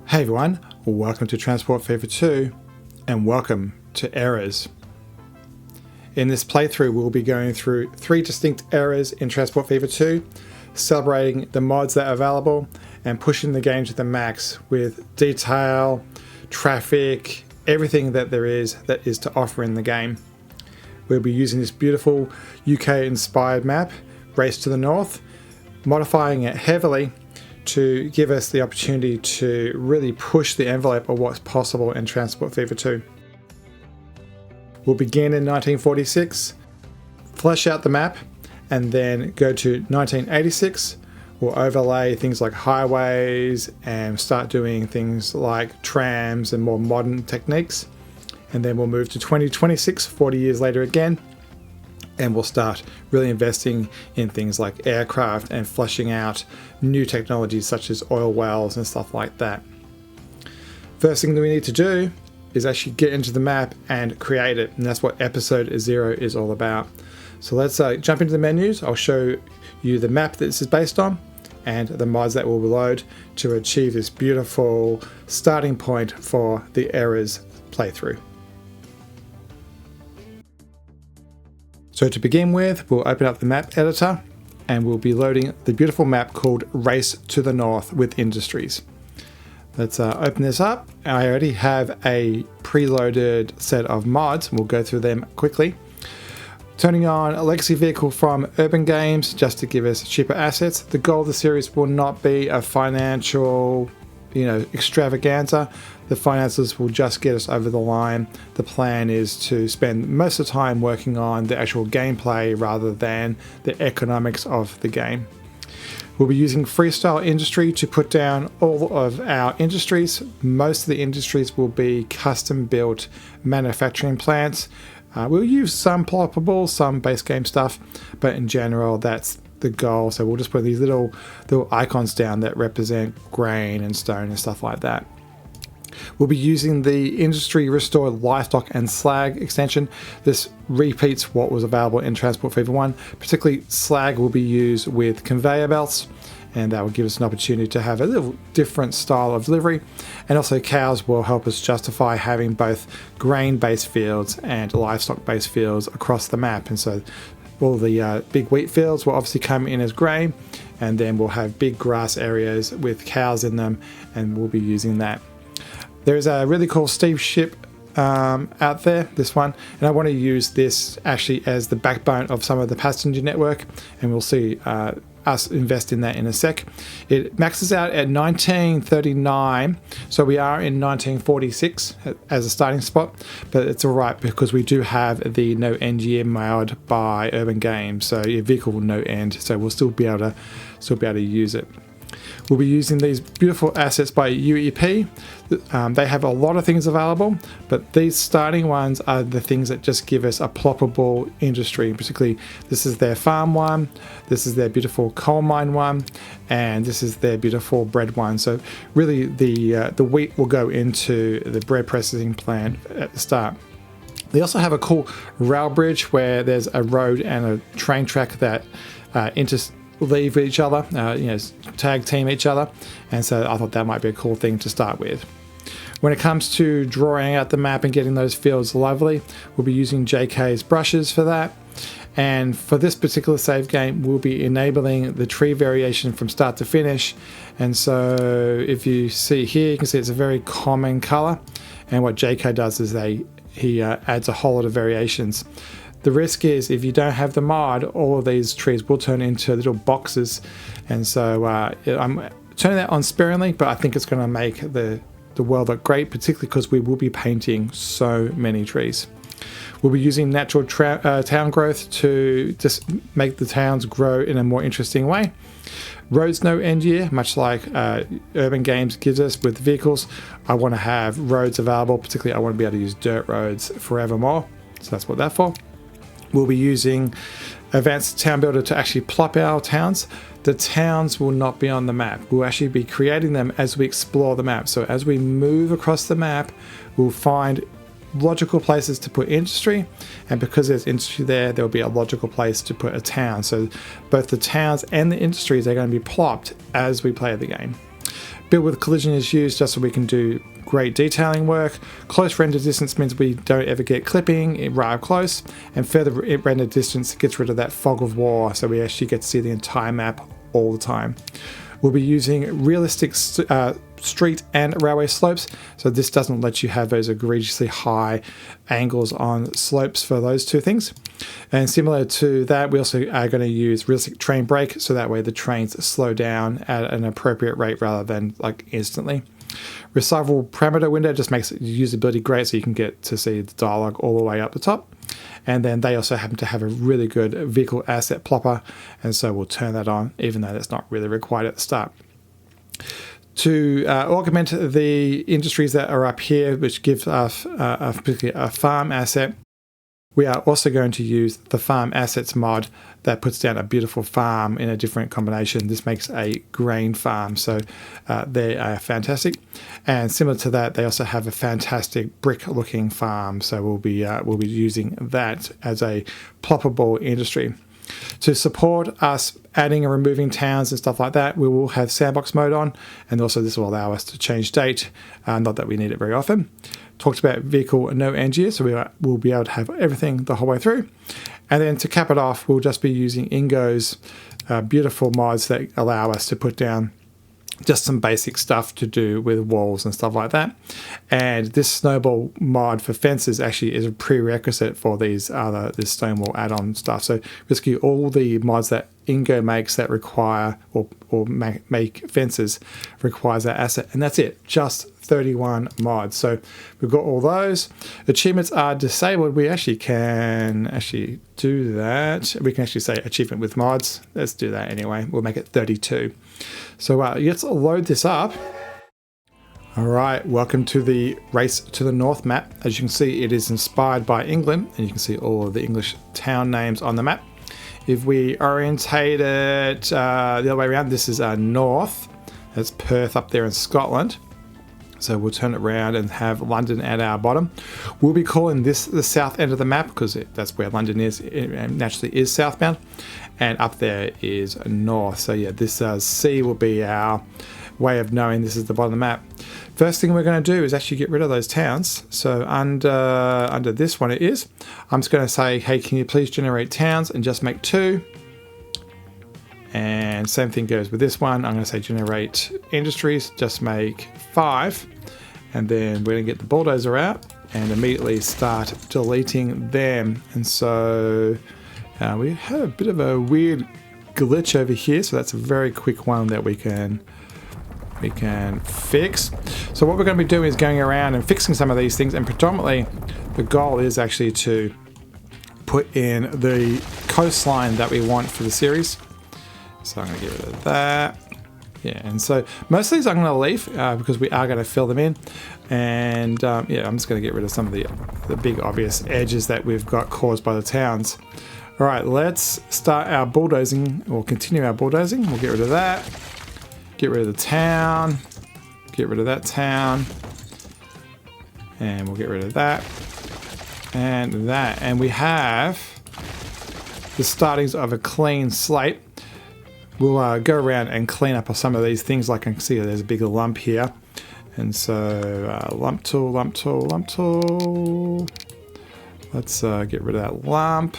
Hey everyone, welcome to Transport Fever 2 and welcome to Errors. In this playthrough we'll be going through 3 distinct eras in Transport Fever 2, celebrating the mods that are available and pushing the game to the max with detail, traffic, everything that is to offer in the game. We'll be using this beautiful UK inspired map, Race to the North, modifying it heavily to give us the opportunity to really push the envelope of what's possible in Transport Fever 2. We'll begin in 1946, flesh out the map, and then go to 1986. We'll overlay things like highways and start doing things like trams and more modern techniques. And then we'll move to 2026, 40 years later again, and we'll start really investing in things like aircraft and fleshing out new technologies such as oil wells and stuff like that. First thing that we need to do is actually get into the map and create it, and that's what episode 0 is all about. So let's jump into the menus. I'll show you the map that this is based on and the mods that will load to achieve this beautiful starting point for the Errors playthrough. So to begin with, we'll open up the map editor and we'll be loading the beautiful map called Race to the North with Industries. Let's open this up. I already have a preloaded set of mods. We'll go through them quickly. Turning on a legacy vehicle from Urban Games just to give us cheaper assets. The goal of the series will not be a financial, extravaganza. The finances will just get us over the line. The plan is to spend most of the time working on the actual gameplay rather than the economics of the game. We'll be using Freestyle Industry to put down all of our industries. Most of the industries will be custom built manufacturing plants. We'll use some ploppable, some base game stuff, but in general that's the goal. So we'll just put these little icons down that represent grain and stone and stuff like that. We'll be using the Industry Restore Livestock and Slag extension. This repeats what was available in Transport Fever 1. Particularly slag will be used with conveyor belts, and that will give us an opportunity to have a little different style of delivery. And also cows will help us justify having both grain-based fields and livestock-based fields across the map. And so all the big wheat fields will obviously come in as grain, and then we'll have big grass areas with cows in them, and we'll be using that. There's a really cool steam ship out there, this one, and I want to use this actually as the backbone of some of the passenger network, and we'll see us invest in that in a sec. It maxes out at 1939, so we are in 1946 as a starting spot, but it's alright because we do have the no end year mod by Urban Games, so your vehicle will no end, so we'll still be able to use it. We'll be using these beautiful assets by UEP. They have a lot of things available, but these starting ones are the things that just give us a ploppable industry. Particularly, this is their farm one, this is their beautiful coal mine one, and this is their beautiful bread one. So really the wheat will go into the bread processing plant at the start. They also have a cool rail bridge where there's a road and a train track that leave each other, tag team each other, and so I thought that might be a cool thing to start with. When it comes to drawing out the map and getting those fields lovely, we'll be using JK's brushes for that, and for this particular save game we'll be enabling the tree variation from start to finish. And so if you see here, you can see it's a very common color, and what JK does is he adds a whole lot of variations. The risk is if you don't have the mod, all of these trees will turn into little boxes, and so I'm turning that on sparingly, but I think it's going to make the world look great, particularly because we will be painting so many trees. We'll be using natural town growth to just make the towns grow in a more interesting way. Roads no end year, much like Urban Games gives us with vehicles. I want to have roads available, particularly I want to be able to use dirt roads forevermore, so that's what that's for. We'll be using Advanced Town Builder to actually plop our towns. The towns will not be on the map. We'll actually be creating them as we explore the map. So as we move across the map, we'll find logical places to put industry, and because there's industry there'll be a logical place to put a town. So both the towns and the industries are going to be plopped as we play the game. Build with collision is used just so we can do great detailing work. Close render distance means we don't ever get clipping right up close, and further render distance gets rid of that fog of war, so we actually get to see the entire map all the time. We'll be using realistic street and railway slopes, so this doesn't let you have those egregiously high angles on slopes for those two things. And similar to that, we also are going to use realistic train brake, so that way the trains slow down at an appropriate rate rather than like instantly. Resizable parameter window just makes usability great, so you can get to see the dialogue all the way up the top. And then they also happen to have a really good vehicle asset plopper, and so we'll turn that on, even though that's not really required at the start. To augment the industries that are up here, which gives us particularly a farm asset, we are also going to use the farm assets mod that puts down a beautiful farm in a different combination. This makes a grain farm, so they are fantastic. And similar to that, they also have a fantastic brick-looking farm, so we'll be using that as a ploppable industry. To support us adding and removing towns and stuff like that, we will have sandbox mode on, and also this will allow us to change date, not that we need it very often. Talked about vehicle no end year, so we'll be able to have everything the whole way through. And then to cap it off, we'll just be using Ingo's beautiful mods that allow us to put down just some basic stuff to do with walls and stuff like that. And this snowball mod for fences actually is a prerequisite for this stonewall add-on stuff. So basically all the mods that Ingo makes that require or make fences requires that asset, and that's it, just 31 mods. So we've got all those. Achievements are disabled. We actually can do that. We can actually say achievement with mods. Let's do that anyway. We'll make it 32. So let's load this up. All right, welcome to the Race to the North map. As you can see, it is inspired by England, and you can see all of the English town names on the map. If we orientate it the other way around, this is north. That's Perth up there in Scotland. So we'll turn it around and have London at our bottom. We'll be calling this the south end of the map because that's where London is. It naturally is southbound. And up there is north. So yeah, this C will be our way of knowing this is the bottom of the map. First thing we're going to do is actually get rid of those towns. So under this one it is. I'm just going to say, hey, can you please generate towns and just make 2. And same thing goes with this one. I'm going to say generate industries, just make 5. And then we're going to get the bulldozer out and immediately start deleting them. And so we have a bit of a weird glitch over here. So that's a very quick one that we can fix. So what we're going to be doing is going around and fixing some of these things. And predominantly the goal is actually to put in the coastline that we want for the series. So I'm going to get rid of that. Yeah, and so most of these I'm going to leave because we are going to fill them in. And yeah, I'm just going to get rid of some of the big obvious edges that we've got caused by the towns. All right, let's start our bulldozing, or continue our bulldozing. We'll get rid of that. Get rid of the town. Get rid of that town. And we'll get rid of that. And that. And we have the startings of a clean slate. We'll go around and clean up some of these things. Like I can see there's a big lump here. And so lump tool. Let's get rid of that lump.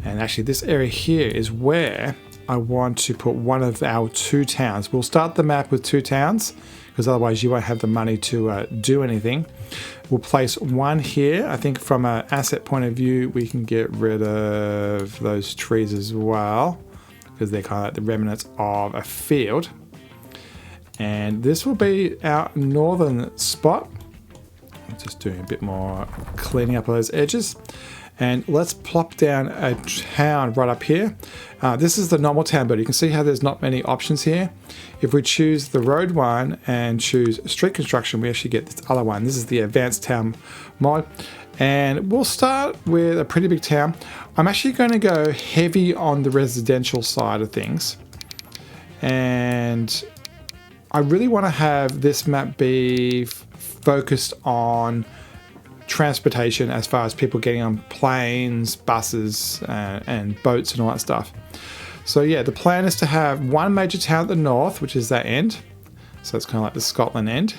And actually this area here is where I want to put one of our 2 towns. We'll start the map with 2 towns because otherwise you won't have the money to do anything. We'll place one here. I think from an asset point of view, we can get rid of those trees as well because they're kind of like the remnants of a field. And this will be our northern spot. Just doing a bit more cleaning up of those edges. And let's plop down a town right up here. This is the normal town builder. You can see how there's not many options here. If we choose the road one and choose street construction, we actually get this other one. This is the advanced town mod. And we'll start with a pretty big town. I'm actually going to go heavy on the residential side of things. And I really want to have this map be focused on transportation as far as people getting on planes, buses, and boats and all that stuff. So yeah, the plan is to have one major town at the north, which is that end. So it's kind of like the Scotland end.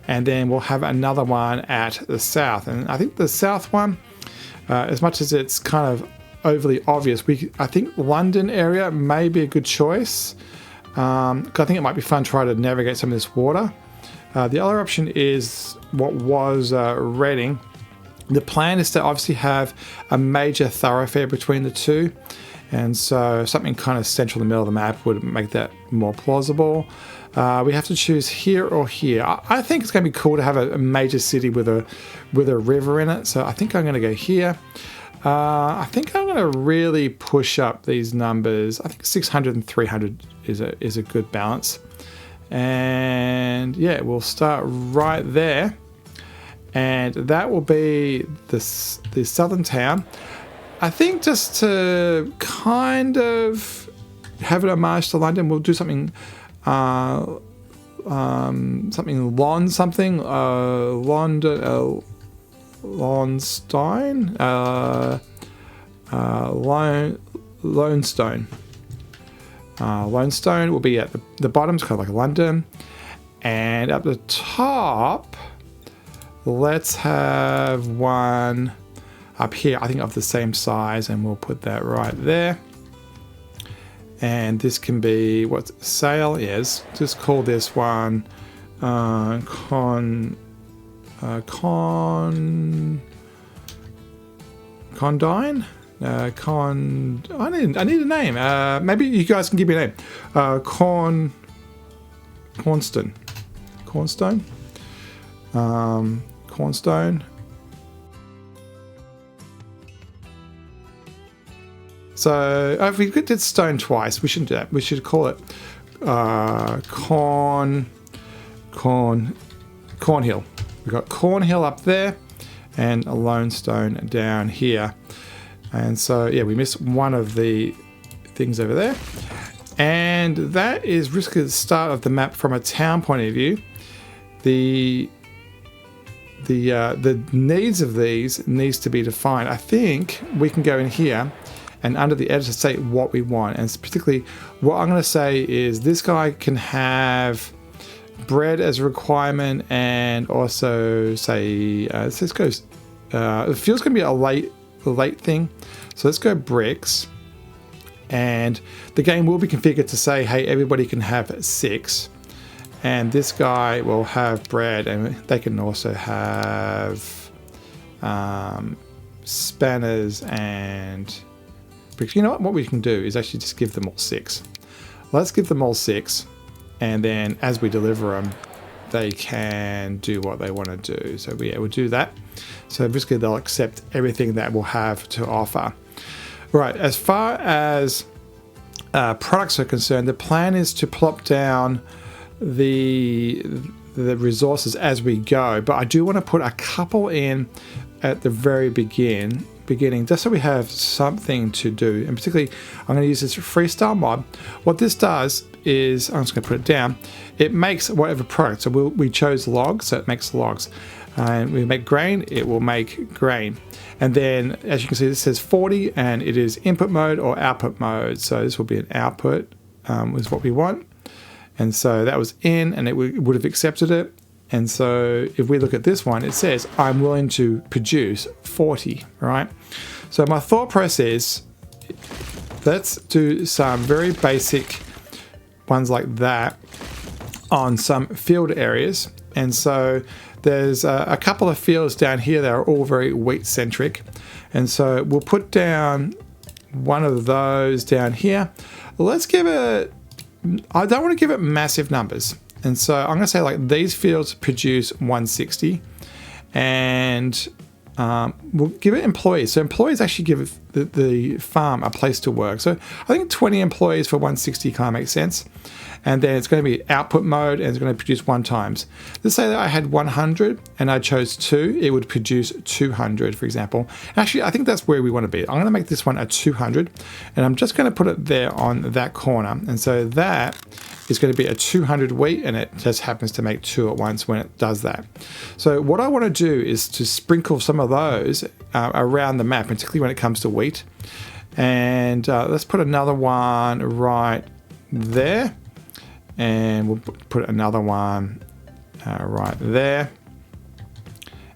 And then we'll have another one at the south. And I think the south one, as much as it's kind of overly obvious, I think London area may be a good choice. 'Cause I think it might be fun to try to navigate some of this water. The other option is what was Reading. The plan is to obviously have a major thoroughfare between the two. And so something kind of central in the middle of the map would make that more plausible. We have to choose here or here. I think it's going to be cool to have a major city with a river in it. So I think I'm going to go here. I think I'm going to really push up these numbers. I think 600 and 300 is a good balance. And yeah, we'll start right there. And that will be the southern town. I think just to kind of have an homage to London, we'll do something Lonstein, Lonestone. Lonestone will be at the bottom, it's kind of like London, and at the top, let's have one up here, I think of the same size, and we'll put that right there. And this can be what sail is. Just call this one Condine. I need a name. Maybe you guys can give me a name. Cornstone. So if we did stone twice, we shouldn't do that. We should call it Cornhill. We've got Cornhill up there and a Lonestone down here. And so yeah, we missed one of the things over there. And that is risky at the start of the map from a town point of view. The needs of these needs to be defined. I think we can go in here and under the editor say what we want. And particularly what I'm going to say is this guy can have bread as a requirement, and also say, let's go, it feels going to be a late thing. So let's go bricks. And the game will be configured to say, hey, everybody can have 6. And this guy will have bread, and they can also have spanners and bricks. You know what we can do is actually just give them all 6. Let's give them all 6, and then as we deliver them, they can do what they want to do. So we'll do that. So basically they'll accept everything that we'll have to offer. Right, as far as products are concerned, the plan is to plop down the resources as we go, but I do want to put a couple in at the very beginning, just so we have something to do. And particularly, I'm going to use this freestyle mod. What this does is, I'm just going to put it down, it makes whatever product. So we chose logs, so it makes logs. And we make grain, it will make grain. And then, as you can see, this says 40, and it is input mode or output mode. So this will be an output, is what we want. And so that was in, and it would have accepted it. And so if we look at this one, it says, I'm willing to produce 40, right? So my thought process is, let's do some very basic ones like that on some field areas. And so there's a couple of fields down here that are all very wheat centric. And so we'll put down one of those down here. Let's give it, I don't want to give it massive numbers. And so I'm going to say like these fields produce 160, and we'll give it employees. So employees actually give the farm a place to work. So I think 20 employees for 160 kind of makes sense. And then it's going to be output mode, and it's going to produce 1 times. Let's say that I had 100 and I chose 2, it would produce 200, for example. Actually, I think that's where we want to be. I'm going to make this one a 200, and I'm just going to put it there on that corner. And so that is going to be a 200 wheat, and it just happens to make 2 at once when it does that. So what I want to do is to sprinkle some of those around the map, particularly when it comes to wheat. And let's put another one right there. And we'll put another one right there.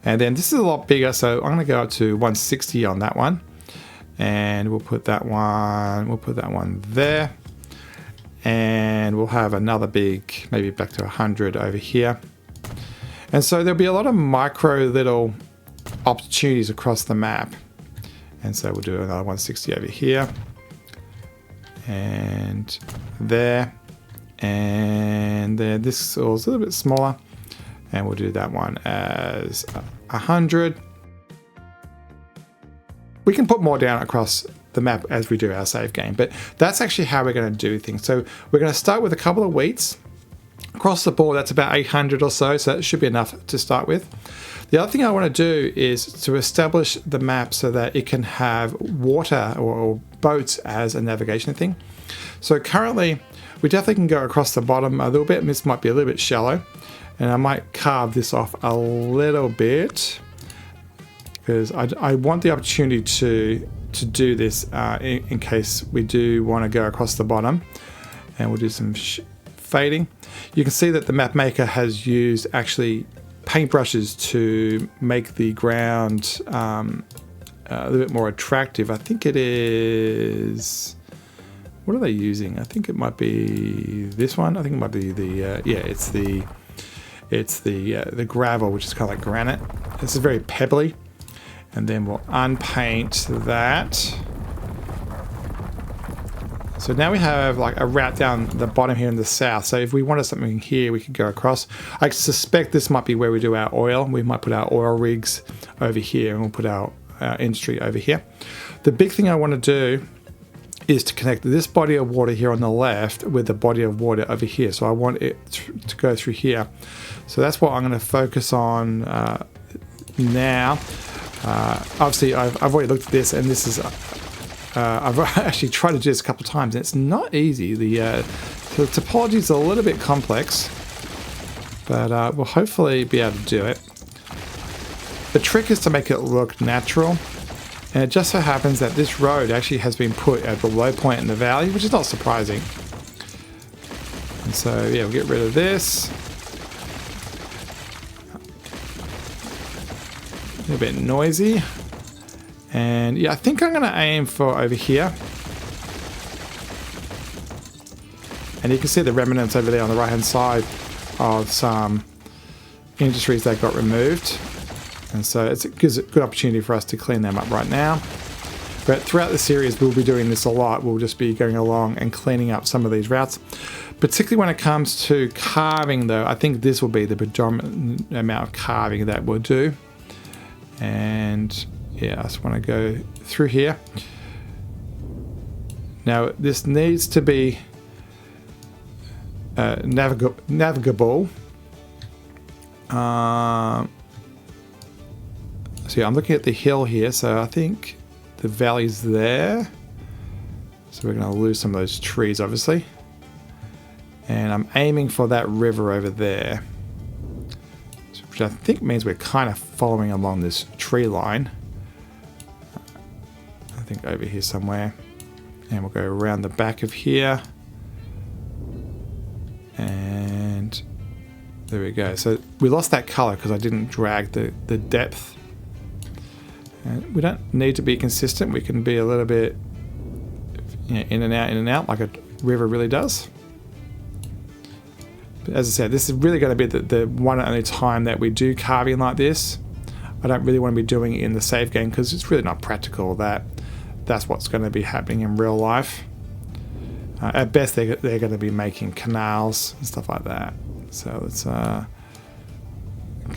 And then this is a lot bigger, so I'm going to go up to 160 on that one. And we'll put that one there. And we'll have another big, maybe back to 100 over here. And so there'll be a lot of micro little opportunities across the map. And so we'll do another 160 over here. And there. And there. This is a little bit smaller. And we'll do that one as 100. We can put more down across the map as we do our save game, but that's actually how we're going to do things. So we're going to start with a couple of wheats. Across the board, that's about 800 or so that should be enough to start with. The other thing I want to do is to establish the map so that it can have water or boats as a navigation thing. So currently, we definitely can go across the bottom a little bit, and this might be a little bit shallow. And I might carve this off a little bit because I want the opportunity to do this in case we do want to go across the bottom. And we'll do some fading. You can see that the map maker has used actually paintbrushes to make the ground a little bit more attractive. I think it is... What are they using? I think it might be this one. I think it might be the... It's the gravel, which is kind of like granite. This is very pebbly. And then we'll unpaint that. So now we have like a route down the bottom here in the south. So if we wanted something here, we could go across. I suspect this might be where we do our oil. We might put our oil rigs over here, and we'll put our industry over here. The big thing I want to do is to connect this body of water here on the left with the body of water over here. So I want it to go through here. So that's what I'm going to focus on now. Obviously, I've already looked at this, and this is... I've actually tried to do this a couple of times, and it's not easy. The topology is a little bit complex, but we'll hopefully be able to do it. The trick is to make it look natural. And it just so happens that this road actually has been put at the low point in the valley, which is not surprising. And so, yeah, we'll get rid of this. A little bit noisy. And yeah, I think I'm going to aim for over here. And you can see the remnants over there on the right-hand side of some industries that got removed. And so it gives a good opportunity for us to clean them up right now. But throughout the series, we'll be doing this a lot. We'll just be going along and cleaning up some of these routes. Particularly when it comes to carving, though, I think this will be the predominant amount of carving that we'll do. And yeah, I just want to go through here. Now, this needs to be navigable. So yeah, I'm looking at the hill here, so I think the valley's there. So we're going to lose some of those trees, obviously. And I'm aiming for that river over there, which I think means we're kind of following along this tree line. I think over here somewhere. And we'll go around the back of here. And there we go. So we lost that color because I didn't drag the depth. And we don't need to be consistent. We can be a little bit, you know, in and out like a river really does. But as I said, this is really going to be the one and only time that we do carving like this. I don't really want to be doing it in the save game because it's really not practical that that's what's going to be happening in real life. At best, they're going to be making canals and stuff like that. So let's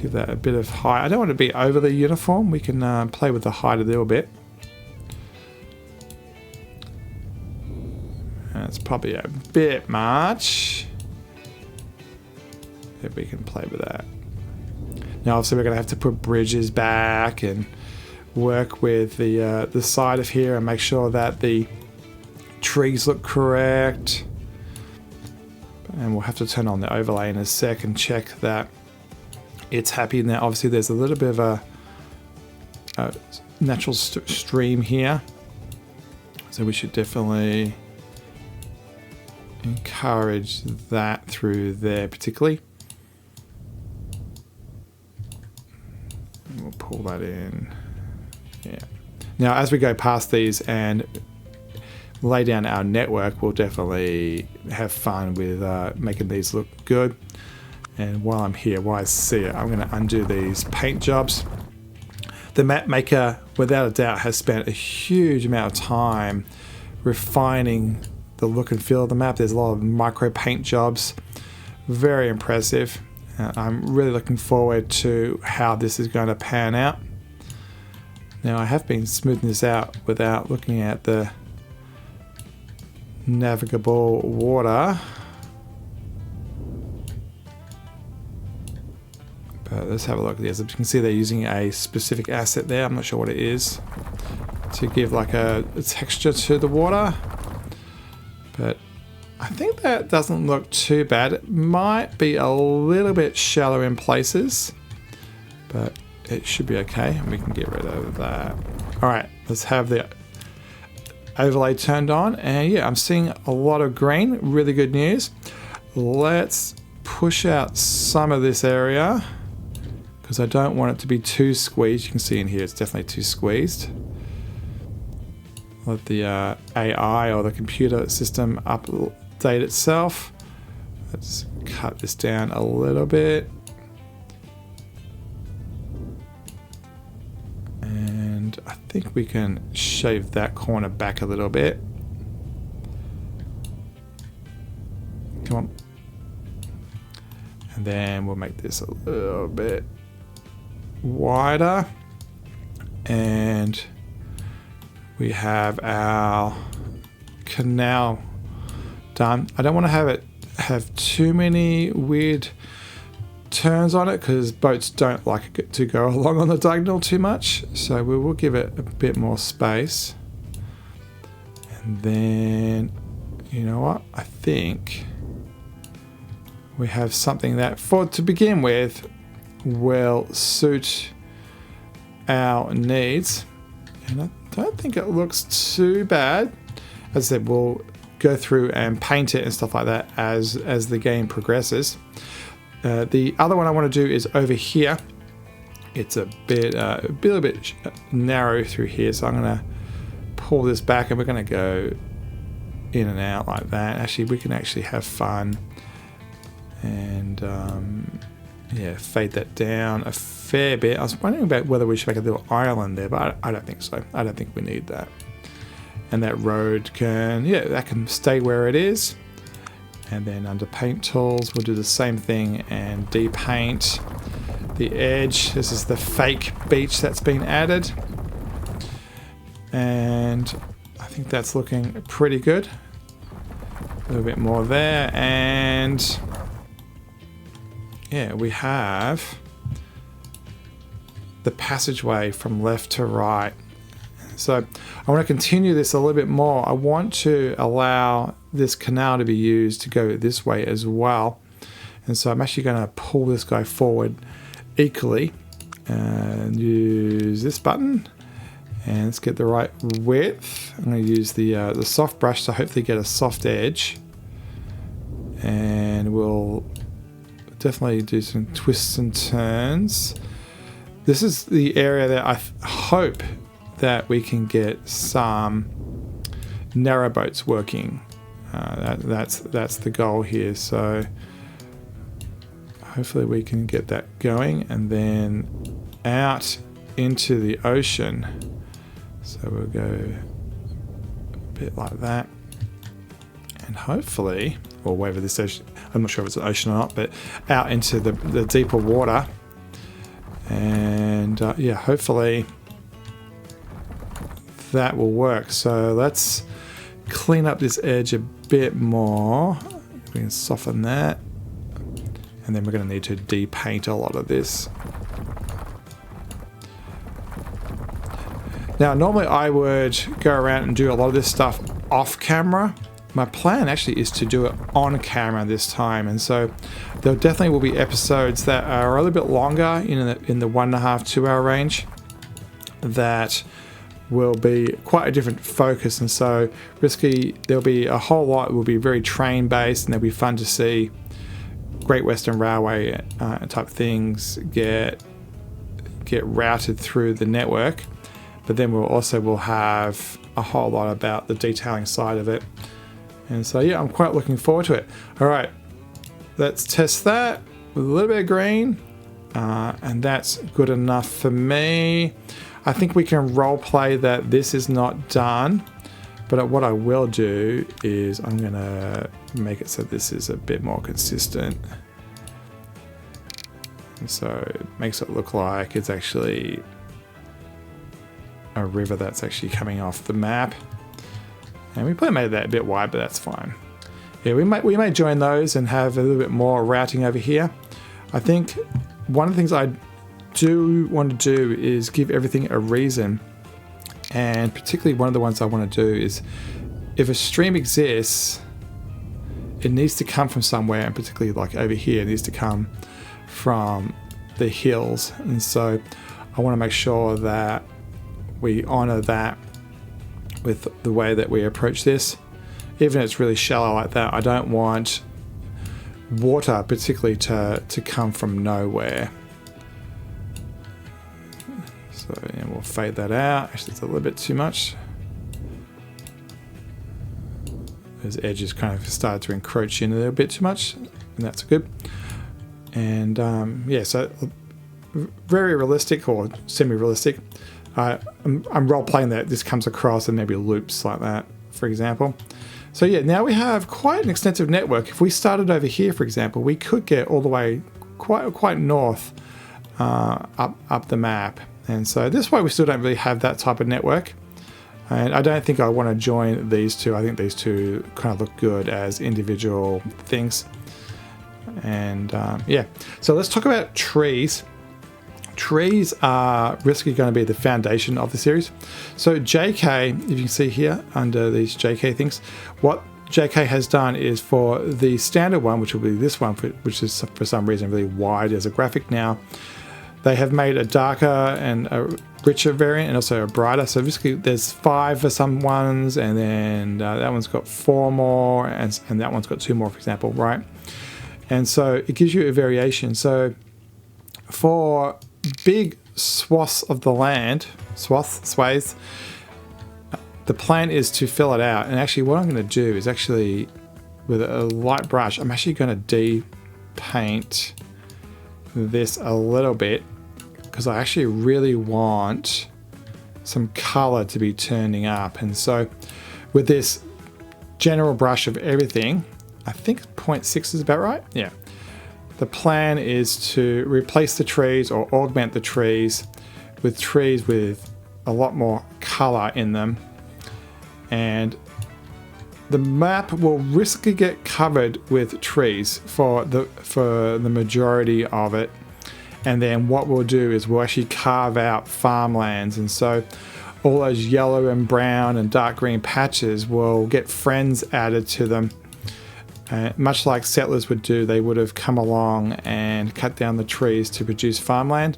give that a bit of height. I don't want to be overly uniform. We can play with the height a little bit. It's probably a bit much. If we can play with that. Now, obviously, we're going to have to put bridges back and work with the side of here and make sure that the trees look correct. And we'll have to turn on the overlay in a sec and check that it's happy. Now, obviously, there's a little bit of a natural stream here. So we should definitely encourage that through there particularly. We'll pull that in. Yeah. Now, as we go past these and lay down our network, we'll definitely have fun with making these look good. And while I'm here, while I see it, I'm going to undo these paint jobs. The map maker, without a doubt, has spent a huge amount of time refining the look and feel of the map. There's a lot of micro paint jobs. Very impressive. I'm really looking forward to how this is going to pan out. Now, I have been smoothing this out without looking at the navigable water. But let's have a look at this. As you can see, they're using a specific asset there. I'm not sure what it is, to give like a texture to the water. But I think that doesn't look too bad. It might be a little bit shallow in places, but it should be okay. And we can get rid of that. All right, let's have the overlay turned on. And yeah, I'm seeing a lot of green. Really good news. Let's push out some of this area, because I don't want it to be too squeezed. You can see in here it's definitely too squeezed. Let the AI or the computer system update itself. Let's cut this down a little bit. And I think we can shave that corner back a little bit. Come on. And then we'll make this a little bit wider, and we have our canal done. I don't want to have too many weird turns on it, because boats don't like it to go along on the diagonal too much, so we will give it a bit more space. And then, you know what, I think we have something that, to begin with, will suit our needs. And I don't think it looks too bad. As I said, we'll go through and paint it and stuff like that as the game progresses. The other one I want to do is over here. It's a little bit narrow through here, so I'm going to pull this back and we're going to go in and out like that. Actually, we can actually have fun and yeah, fade that down a fair bit. I was wondering about whether we should make a little island there, but I don't think so. I don't think we need that. And that road that can stay where it is. And then under paint tools, we'll do the same thing and depaint the edge. This is the fake beach that's been added. And I think that's looking pretty good. A little bit more there, and yeah, we have the passageway from left to right. So I want to continue this a little bit more. I want to allow this canal to be used to go this way as well. And so I'm actually going to pull this guy forward equally and use this button. And let's get the right width. I'm going to use the soft brush to hopefully get a soft edge. And we'll definitely do some twists and turns. This is the area that I hope that we can get some narrow boats working. That's the goal here. So hopefully we can get that going, and then out into the ocean. So we'll go a bit like that, and hopefully, or wherever this ocean, I'm not sure if it's an ocean or not, but out into the deeper water. And yeah, hopefully that will work. So let's clean up this edge a bit more. We can soften that, and then we're going to need to depaint a lot of this. Now, normally I would go around and do a lot of this stuff off camera. My plan actually is to do it on camera this time, and so there definitely will be episodes that are a little bit longer, in the 1.5 to 2 hour range, that will be quite a different focus, and so Risky, there'll be a whole lot will be very train based, and they'll be fun to see Great Western Railway type things get routed through the network. But then we'll have a whole lot about the detailing side of it, and so yeah, I'm quite looking forward to it. All right, let's test that with a little bit of green, and that's good enough for me. I think we can role play that this is not done, but what I will do is I'm gonna make it so this is a bit more consistent, and so it makes it look like it's actually a river that's actually coming off the map. And we probably made that a bit wide, but that's fine. Yeah, we may join those and have a little bit more routing over here. I think one of the things I do want to do is give everything a reason, and particularly one of the ones I want to do is, if a stream exists, it needs to come from somewhere, and particularly like over here, it needs to come from the hills. And so I want to make sure that we honor that with the way that we approach this. Even if it's really shallow like that, I don't want water particularly to come from nowhere. So yeah, we'll fade that out. Actually, it's a little bit too much. Those edges kind of started to encroach in a little bit too much, and that's good. And yeah, so very realistic or semi-realistic. I'm role-playing that this comes across and maybe loops like that, for example. So yeah, now we have quite an extensive network. If we started over here, for example, we could get all the way quite north up the map. And so this way we still don't really have that type of network. And I don't think I want to join these two. I think these two kind of look good as individual things. And yeah, so let's talk about trees. Trees are risky going to be the foundation of the series. So JK, if you can see here under these JK things, what JK has done is for the standard one, which will be this one, which is for some reason really wide as a graphic now, they have made a darker and a richer variant and also a brighter. So basically there's 5 for some ones, and then that one's got 4 more, and that one's got 2 more, for example, right? And so it gives you a variation. So for big swaths of the land, swathes, the plan is to fill it out. And actually what I'm going to do is actually, with a light brush, I'm actually going to de-paint this a little bit, because I actually really want some color to be turning up. And so with this general brush of everything, I think 0.6 is about right. Yeah. The plan is to replace the trees or augment the trees with a lot more color in them. And the map will riskily get covered with trees for the majority of it. And then what we'll do is we'll actually carve out farmlands. And so all those yellow and brown and dark green patches will get friends added to them. Much like settlers would do, they would have come along and cut down the trees to produce farmland.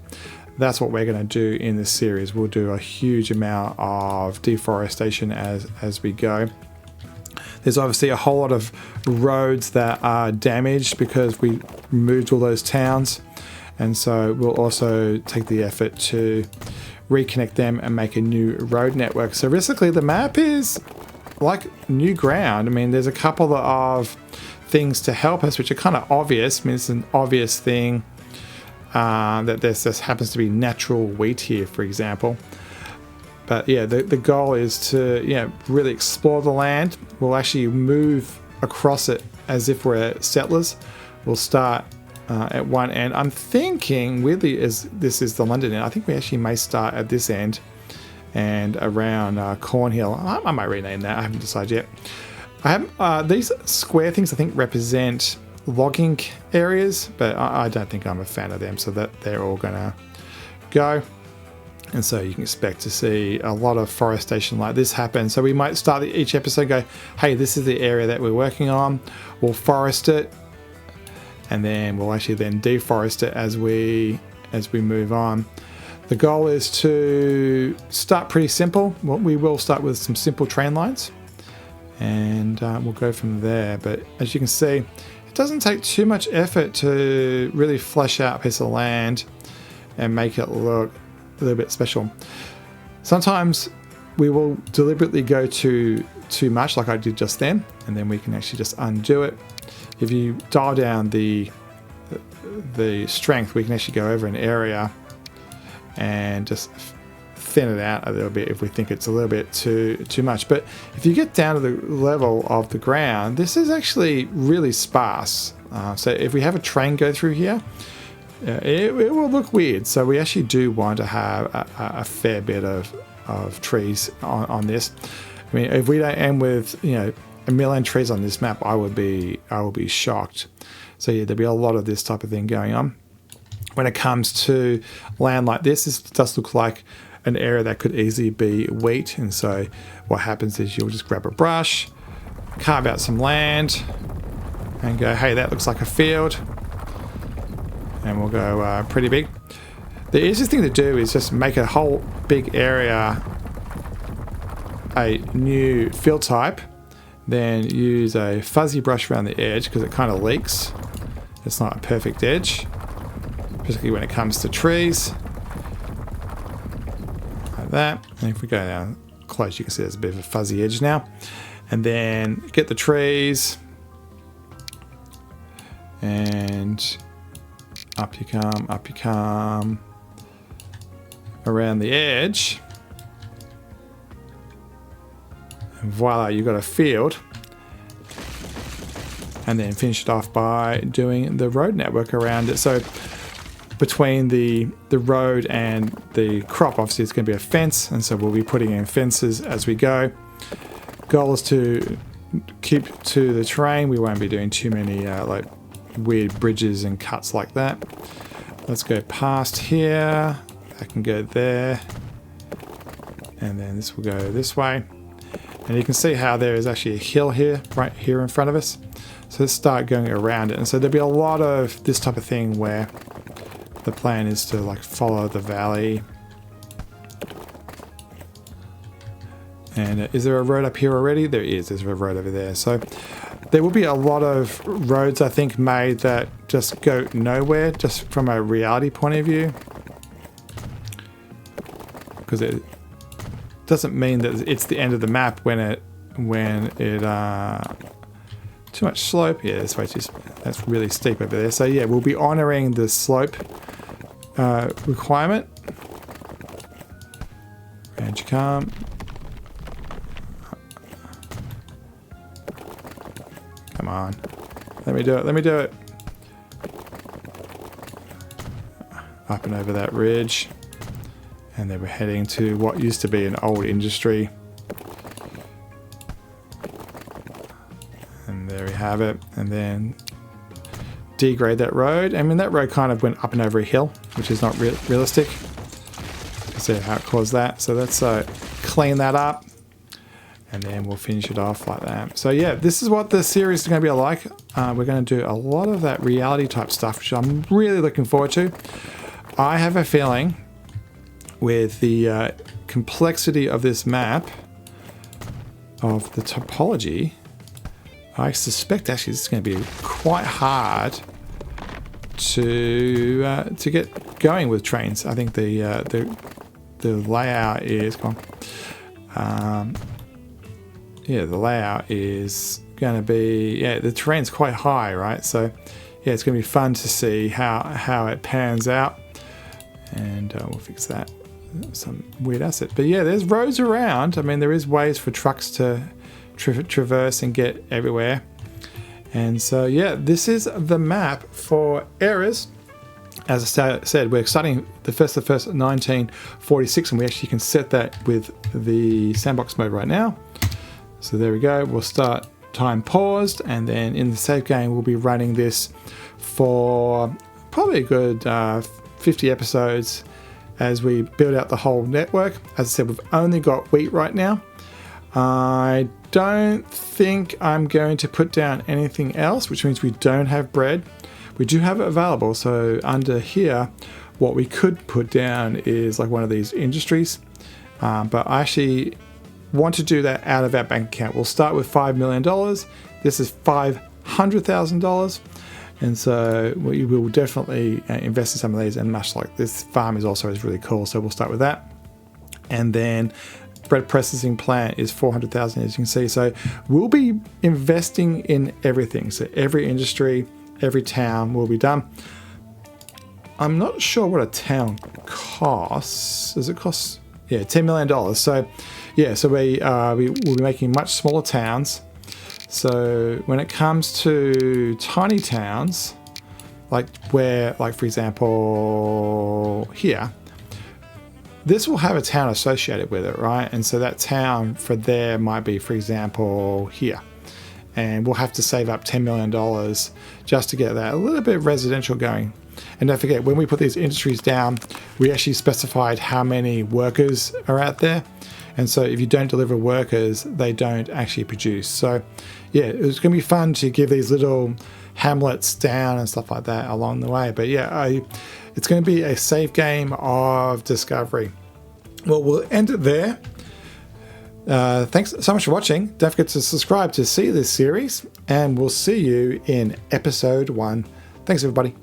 That's what we're going to do in this series. We'll do a huge amount of deforestation as we go. There's obviously a whole lot of roads that are damaged because we moved all those towns. And so we'll also take the effort to reconnect them and make a new road network. So basically the map is like new ground. I mean, there's a couple of things to help us, which are kind of obvious. I mean, it's an obvious thing that this happens to be natural wheat here, for example. But yeah, the goal is to really explore the land. We'll actually move across it as if we're settlers. We'll start at one end. I'm thinking, weirdly, as this is the London end, I think we actually may start at this end and around Cornhill. I might rename that. I haven't decided yet. I have these square things I think represent logging areas, but I don't think I'm a fan of them, so that they're all gonna go. And so you can expect to see a lot of forestation like this happen. So we might start each episode go, hey, this is the area that we're working on. We'll forest it, and then we'll actually then deforest it as we move on. The goal is to start pretty simple. Well, we will start with some simple train lines, and we'll go from there. But as you can see, it doesn't take too much effort to really flesh out a piece of land and make it look a little bit special. Sometimes we will deliberately go too much, like I did just then, and then we can actually just undo it. If you dial down the strength, we can actually go over an area and just thin it out a little bit if we think it's a little bit too much. But if you get down to the level of the ground, this is actually really sparse. So if we have a train go through here, it will look weird. So we actually do want to have a fair bit of trees on this. I mean, if we don't end with, you know, a million trees on this map, I will be shocked. So yeah, there'll be a lot of this type of thing going on. When it comes to land like this does look like an area that could easily be wheat. And so what happens is you'll just grab a brush, carve out some land, and go, hey, that looks like a field. And we'll go pretty big. The easiest thing to do is just make a whole big area a new field type, then use a fuzzy brush around the edge because it kind of leaks. It's not a perfect edge, particularly when it comes to trees. Like that. And if we go down close, you can see there's a bit of a fuzzy edge now. And then get the trees, and up you come around the edge, and voila, you've got a field. And then finish it off by doing the road network around it. So between the road and the crop, obviously it's going to be a fence, and so we'll be putting in fences as we go. Goal is to keep to the terrain. We won't be doing too many like weird bridges and cuts like that. Let's go past here. I can go there, and then this will go this way. And you can see how there is actually a hill here, right here in front of us. So let's start going around it. And so there'll be a lot of this type of thing where the plan is to like follow the valley. And is there a road up here already? There is. There's a road over there. So there will be a lot of roads, I think, made that just go nowhere, just from a reality point of view. Because it doesn't mean that it's the end of the map when it too much slope. Yeah, that's really steep over there. So yeah, we'll be honoring the slope requirement. And you come. Come on. Let me do it. Up and over that ridge. And then we're heading to what used to be an old industry. And there we have it. And then degrade that road. I mean, that road kind of went up and over a hill, which is not realistic. You can see how it caused that. So let's clean that up. And then we'll finish it off like that. So yeah, this is what the series is going to be like. We're going to do a lot of that reality type stuff, which I'm really looking forward to. I have a feeling with the complexity of this map, of the topology, I suspect actually this is going to be quite hard to get going with trains. I think the layout is the layout is going to be, the terrain's quite high, right? So yeah, it's going to be fun to see how it pans out, and we'll fix that. Some weird asset, but yeah, there's roads around. I mean, there is ways for trucks to traverse and get everywhere. And so yeah, this is the map for errors. As I said, we're starting the 1st of 1946, and we actually can set that with the sandbox mode right now. So there we go. We'll start time paused, and then in the save game we'll be running this for probably a good 50 episodes as we build out the whole network. As I said, we've only got wheat right now. I don't think I'm going to put down anything else, which means we don't have bread. We do have it available, so under here what we could put down is like one of these industries, but I actually want to do that out of our bank account. We'll start with $5 million. This is $500,000. And so we will definitely invest in some of these, and much like this farm is really cool. So we'll start with that. And then bread processing plant is 400,000, as you can see. So we'll be investing in everything. So every industry, every town will be done. I'm not sure what a town costs. Does it cost? Yeah, $10 million. So yeah, so we will be making much smaller towns. So when it comes to tiny towns, like for example, here, this will have a town associated with it, right? And so that town for there might be, for example, here. And we'll have to save up $10 million just to get that a little bit of residential going. And don't forget, when we put these industries down, we actually specified how many workers are out there. And so if you don't deliver workers, they don't actually produce. So yeah, it's going to be fun to give these little hamlets down and stuff like that along the way. But yeah, it's going to be a safe game of discovery. Well, we'll end it there. Thanks so much for watching. Don't forget to subscribe to see this series, and we'll see you in episode 1. Thanks, everybody.